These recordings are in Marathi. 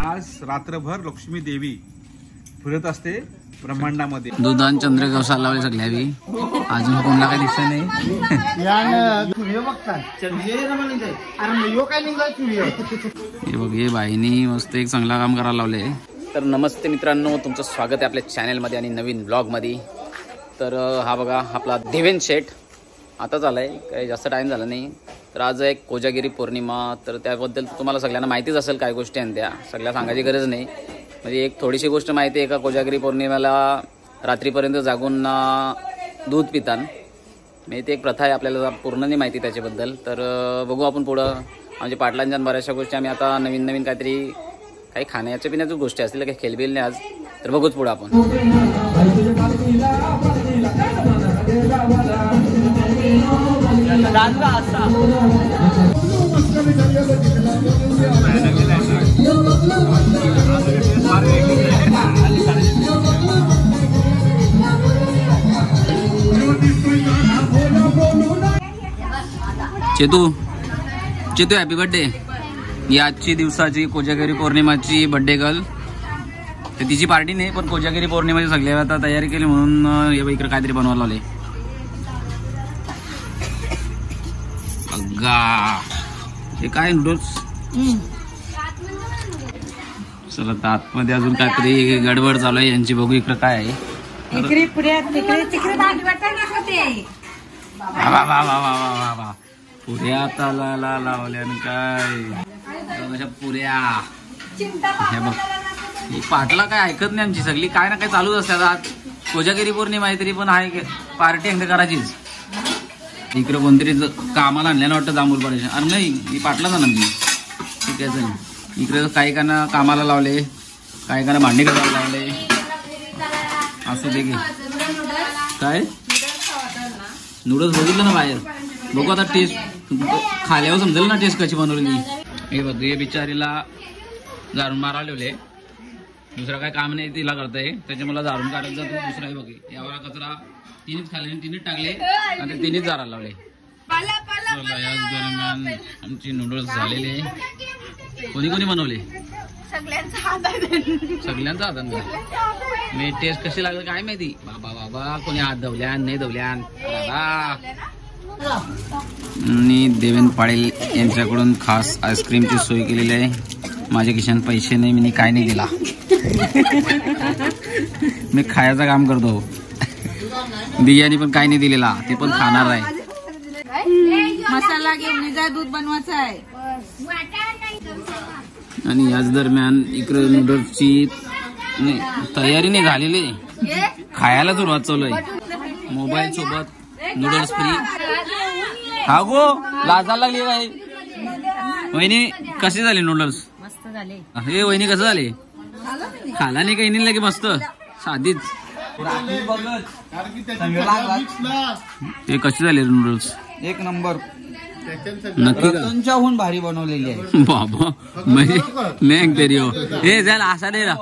आज रात्रभर लक्ष्मी देवी फिरत असते ब्रह्मांडामध्ये. दुधान चंद्र गवसाला लावले सगळ्यावी. अजून कोणाला काही दिसत नाही. हे बघ हे बाईनी मस्त एक चांगला काम करायला लावले. तर नमस्ते मित्रांनो, तुमचं स्वागत आहे आपल्या चॅनलमध्ये आणि नवीन ब्लॉगमध्ये. तर हा बघा आपला देवेन शेठ आताच आला आहे, काही जास्त टाईम झाला नाही. तर आज एक कोजागिरी पौर्णिमा, तर त्याबद्दल तुम्हाला सगळ्यांना माहितीच असेल काय गोष्टी आहेत त्या, सगळ्या सांगायची गरज नाही. म्हणजे एक थोडीशी गोष्ट माहिती आहे का, कोजागिरी पौर्णिमेला रात्रीपर्यंत जागून दूध पितात. म्हणजे ते एक प्रथा आहे, आपल्याला पूर्ण नाही माहिती त्याच्याबद्दल. तर बघू आपण पुढं. म्हणजे पाटलांच्या बऱ्याचशा गोष्टी आम्ही आता नवीन काहीतरी काही खाण्याच्या पिण्याच्या गोष्टी असतील, काही खेळबिल नाही आज. तर बघूच पुढं आपण. Chetu happy birthday. ही आजची दिवसाची कोजागिरी पौर्णिमाची बर्थडे गर्ल. तर तिची पार्टी नाही, पण कोजागिरी पौर्णिमाची सगळी आता तयारी केली म्हणून हे इकडे काहीतरी बनवायला लावले. हे काय नूडल्स. चला तर आतमध्ये अजून काहीतरी गडबड चालू आहे यांची, बघू इकडे काय आहे. पुऱ्या ताला लावल्या काय पुऱ्या. हे बघ पाटला काय ऐकत नाही आमची, सगळी काय ना काय चालूच असतात. आज कोजागिरी पौर्णिमा आहे तरी पण आहे पार्टी अंग करायचीच. इकडे कोणतरी कामाला आणल्यानं वाटतं जांभूळ पाडायचं. अरे नाही, मी पाटला जाणार मी. ठीक आहे चल. इकडे काही काना कामाला लावले, काही काना भांडी करायला लावले. असं दे काय नूडल्स बघितलं ना बाहेर. बघू आता टेस्ट खाल्यावर समजेल ना टेस्ट कशी बनवलेली. हे बघ हे बिचारीला झाडून मारायला लावले. दुसरं काय काम नाही तिला करताय, त्याच्यामुळे झाडून काढायचं. दुसरा आहे बघ यावर कचरा तिनेच खाल्ले, तिनेच टाकले आणि तिनेच झाडायला लावले. याच दरम्यान आमची नूडल्स झालेले. कोणी बनवले? सगळ्यांचा हातान का. मी टेस्ट कशी लागली काय माहिती. बाबा कोणी हात धवल्यान नाही धवल्यान. आणि देवेंद्र पाटील यांच्याकडून खास आईस्क्रीमची सोय केलेली आहे. माझ्या खिशात पैसे नाही, मी काय नाही दिला. मी खायचं काम करतो. बिर्याणी पण काय नाही दिलेला, ते पण खाणार आहे. मसाला घेऊन जा, दूध बनवायचं आहे. आणि याच दरम्यान इकडे नूडल्सची तयारी नाही झालेली, खायला सुरुवात चालू आहे. मोबाईल सोबत नूडल्स फ्री. हा गो लाजायला लागली काय. वहिनी कसे झाले नूडल्स? मस्त झाले. हे वहिनी कसं झाले? खाला नाही काही नाही लगे मस्त साधीच. ते कसे झाले नूडल्स? एक नंबर. नक्की तुमच्याहून भारी बनवलेली आहे बाबा. म्हणजे नाही तरी हो हे झालं असा नाही ना,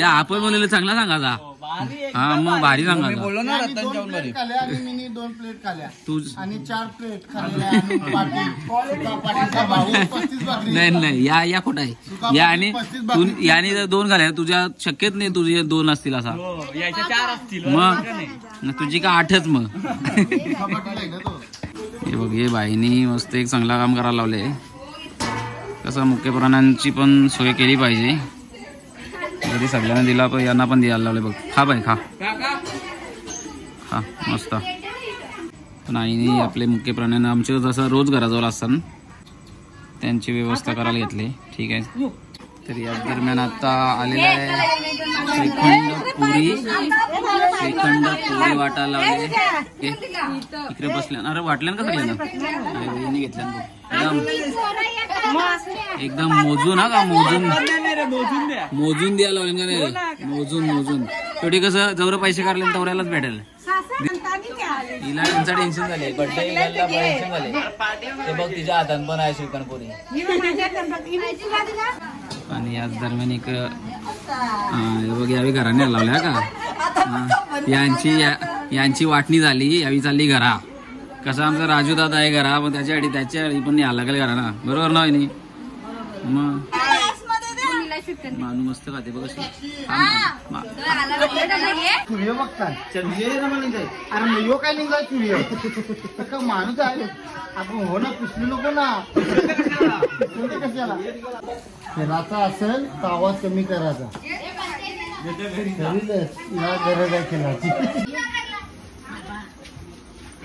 आपण बनवलेलं चांगला सांगायचा. हा मग भारी सांगायचा. बोललो ना रतनच्याहून भारी. 2 प्लेट खाल्या तू आणि 4 प्लेट खाल्ल्या. नाही या खोटा आहे या. आणि याने 2 खाल्या, तुझ्या शक्यच नाही तुझे 2 असतील असा. मग तुझी का 8च मग. हे बघ हे बाईनी मस्त एक चांगला काम करायला लावले. कसं मुख्य प्राण्यांची पण सोय केली पाहिजे. जरी सगळ्यांना दिला पण यांना पण द्यायला लावले. बघ खा बाई खा खा मस्त. पण आईने आपले मुख्य प्राण्यांना आमचे जसं रोज घराजवळ असतात त्यांची व्यवस्था करायला घेतली. ठीक आहे. तर या दरम्यान आता आलेला आहे श्रीखंड पुरी वाटायला लावले. इकडे बसल्या. अरे वाटल्या का सगळ्यांना घेतल्या एकदम मोजून. हा का मोजून द्यायला लावले का नाही. मोजून शेवटी कसं जेवढे पैसे काढले तेवढ्यालाच भेटेल. हिला त्यांचं टेन्शन झाले. बर्थडे टेन्शन झाले. ते बघ तिच्या हातात पण आहे श्रीखंड पुरी. आणि याच दरम्यान एक बघ यावी घराने लावल्या का. यांची वाटणी झाली, यावी चालली घरा. कसं आमचा राजू दादा आहे घरा, मग त्याच्या पण नाही आला घरा ना. बरोबर ना. मग मानू मस्त खाते बघ अशी. सूर्य बघताय अरे यो काय निघाय सूर्य का माणूस आहे आपण हो ना पुसली नको ना कशाला तेलाचा असेल तर आवाज कमी करायचा या गरज आहे तेलाची.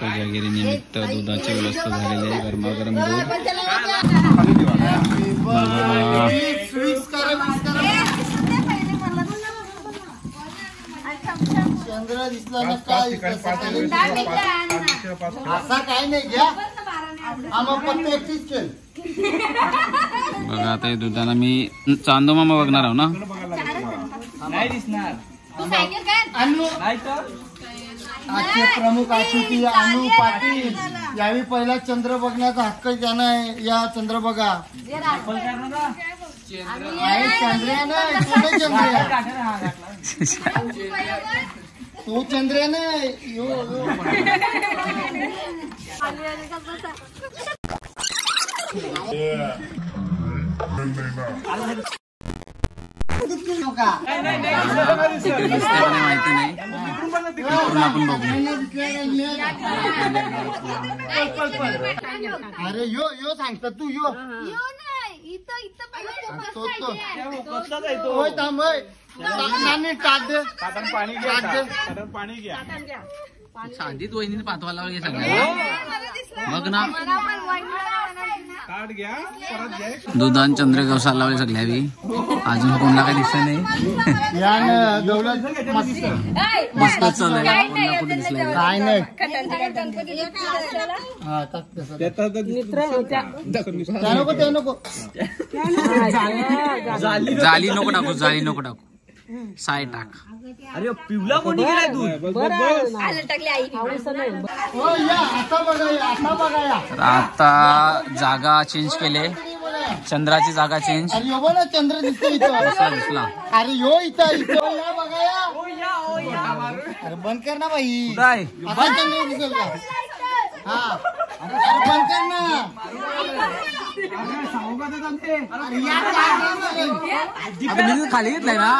कोजागिरी निमित्त दुधाची व्यवस्था झालेली आहे. गरमागरम दूध. चंद्र दिसला ना काय असा काय नाही घ्या आम्हाला फक्त एकटीच केल. बघा आता हे दुधाला मी चांदो मामा बघणार आहो ना. नाही दिसणार. आजचे प्रमुख अतिथी अनु पाटील यावेळी पहिला चंद्र बघण्याचा हक्क त्यांना आहे. या चंद्र बघा चंद्र्या नाही तो चंद्र्या नाही यो माहिती नाही आपण बघू. अरे यो यो सांगता तू यो होय थांब नानी टाक दे पाणी घ्या. शांतीत वहिनीने पाठवायला वगैरे सगळं बघ ना. ताट घ्या परत घ्या. दुधान चंद्र गवसाला लावले सगळ्यावी. अजून कोणाला काही दिसत नाही. मस्त चालू आहे. कोणाला कुठे दिसलंय काय नाही त्या नको जाली नको टाकू. जाली नको टाकू. साय टाक. अरे पिवला कोणी गेला दूध. तर आता जागा चेंज केले. चंद्राची जागा चेंज. अरे यो ना चंद्र दिसतो इथं दिसला. अरे यो इथं इथं या बघा या. अरे बंद कर ना बाई. आता चंद्र दिसेल का. हा अरे बंद कर ना. अरे या आता मी खाली घेतलाय ना.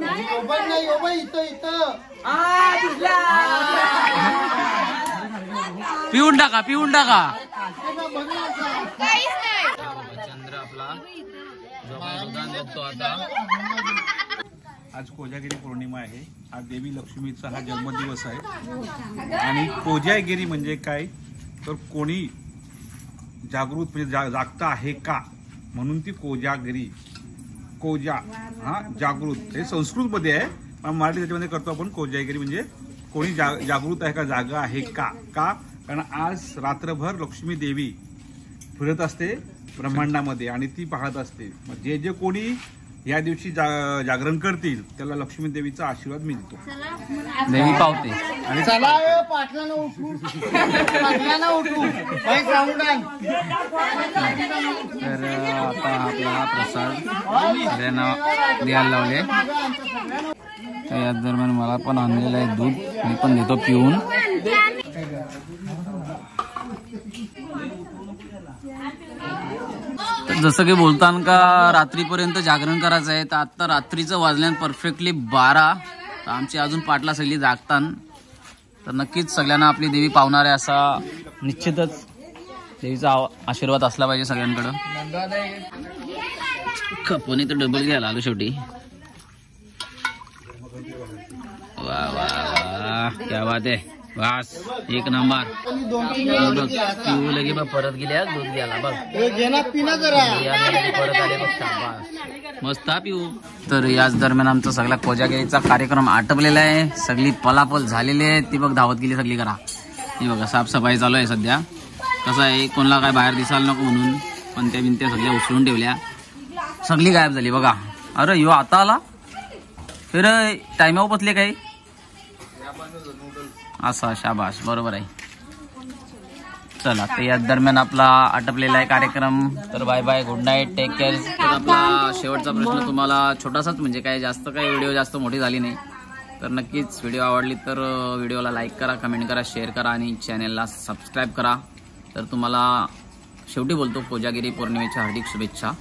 नाही यो बाई इथं इथं पिऊन टाका. पिऊन टाका. चंद्र आपला बघतो आता. आज कोजागिरी पौर्णिमा आहे. आज देवी लक्ष्मीचा हा जन्मदिवस आहे. आणि कोजागिरी म्हणजे काय तर कोणी जागृत म्हणजे जागता आहे का म्हणून ती कोजागिरी. कोजा हा जागृत हे संस्कृत मध्ये आहे पण मराठी त्याच्यामध्ये करतो आपण. कोजागिरी म्हणजे कोणी जागृत आहे का जागा आहे का. कारण आज रात्रभर लक्ष्मी देवी फिरत असते ब्रह्मांडामध्ये आणि ती पाहत असते. जे जे कोणी या दिवशी जागरण करतील त्याला लक्ष्मी देवीचा आशीर्वाद मिळतो. देवी पावते. आणि चला पाटलानं उठू पाटलानं उठू काही सांगू नाही. तर आता आपला प्रसाद सगळ्यांना द्यायला लावले. तर याच दरम्यान मला पण आणलेलं आहे दूध. मी पण घेतो पिऊन. जसं की बोलताना का रात्रीपर्यंत जागरण करायचं आहे. तर आता रात्रीचं वाजल्यानं परफेक्टली 12. तर आमची अजून पाटला सगळी जागतान. तर नक्कीच सगळ्यांना आपली देवी पावणार आहे असा निश्चितच देवीचा आशीर्वाद असला पाहिजे सगळ्यांकडं. खपोनी तर डबल घ्यायला आलो शेवटी. वा वा वा क्या बात आहे. बस एक नंबर. पिऊ लगे बघ परत गेल्या दूध घ्यायला बघ. परत आले बघ. मस्त पिऊ. तर याच दरम्यान आमचा सगळा कोजागिरीचा कार्यक्रम आटपलेला आहे. सगळी पलापल झालेली आहे. ती बघ धावत गेली सगळी करा. हे बघा साफसफाई चालू आहे सध्या. कसं आहे कोणाला काय बाहेर दिसायला नको म्हणून पण त्या भिंत्या सगळ्या उचलून ठेवल्या. सगळी गायब झाली बघा. अरे यो आता आला फिर टाइमावर बसले काही असा. शाबाश बरोबर आहे. चला तर या दरम्यान आपला आटपलेला आहे कार्यक्रम. तर bye bye good night take care. तर आपला शेवटचा प्रश्न तुम्हाला छोटासाच म्हणजे काय जास्त काही व्हिडिओ जास्त मोठी झाली नाही. तर नक्कीच व्हिडिओ आवडली तर व्हिडिओला लाईक करा कमेंट करा शेअर करा आणि चॅनलला सबस्क्राईब करा. तर तुम्हाला शेवटी बोलतो कोजागिरी पौर्णिमेच्या हार्दिक शुभेच्छा.